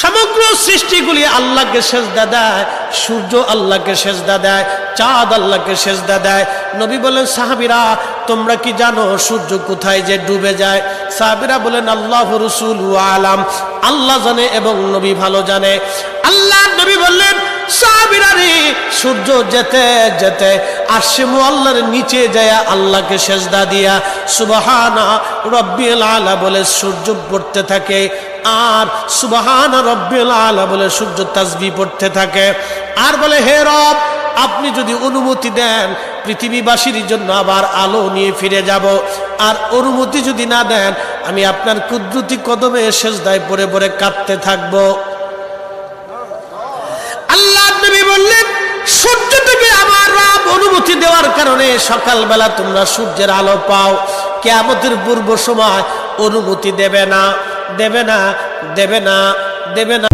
সমগ্র সৃষ্টিগুলি আল্লাহকে সেজদা দেয়, সূর্য আল্লাহকে সেজদা দেয়, চাঁদ আল্লাহকে সেজদা দেয়। নবী বলেন, সাহাবীরা তোমরা কি জানো সূর্য কোথায় যে ডুবে যায়? সাহাবীরা বলেন, আল্লাহু রাসূলু আলাম, আল্লাহ জানে এবং নবী ভালো জানে। আল্লাহ নবী বললেন, সাহাবীরা রে, সূর্য যেতে যেতে আরশে মুআল্লার নিচে যায় আল্লাহকে সেজদা দিয়া সুবহানা রাব্বিল আলা বলে সূর্য পড়তে থাকে, আর সুবহানা রাব্বিল আলা বলে সূর্য তাসবিহ পড়তে থাকে, আর বলে, হে রব, আপনি যদি অনুমতি দেন পৃথিবীবাসীর জন্য আবার আলো নিয়ে ফিরে যাব, আর অনুমতি যদি না দেন আমি আপনার কুদরতি কদমে সেজদায় পড়ে পড়ে কাঁদতে থাকবো। আল্লাহ নবী বললেন, সূর্য থেকে আমার রব অনুমতি দেওয়ার কারণে সকালবেলা তোমরা সূর্যের আলো পাও। কিয়ামতের পূর্ব সময় অনুমতি দেবে না, দেবে না, দেবে না, দেবে না।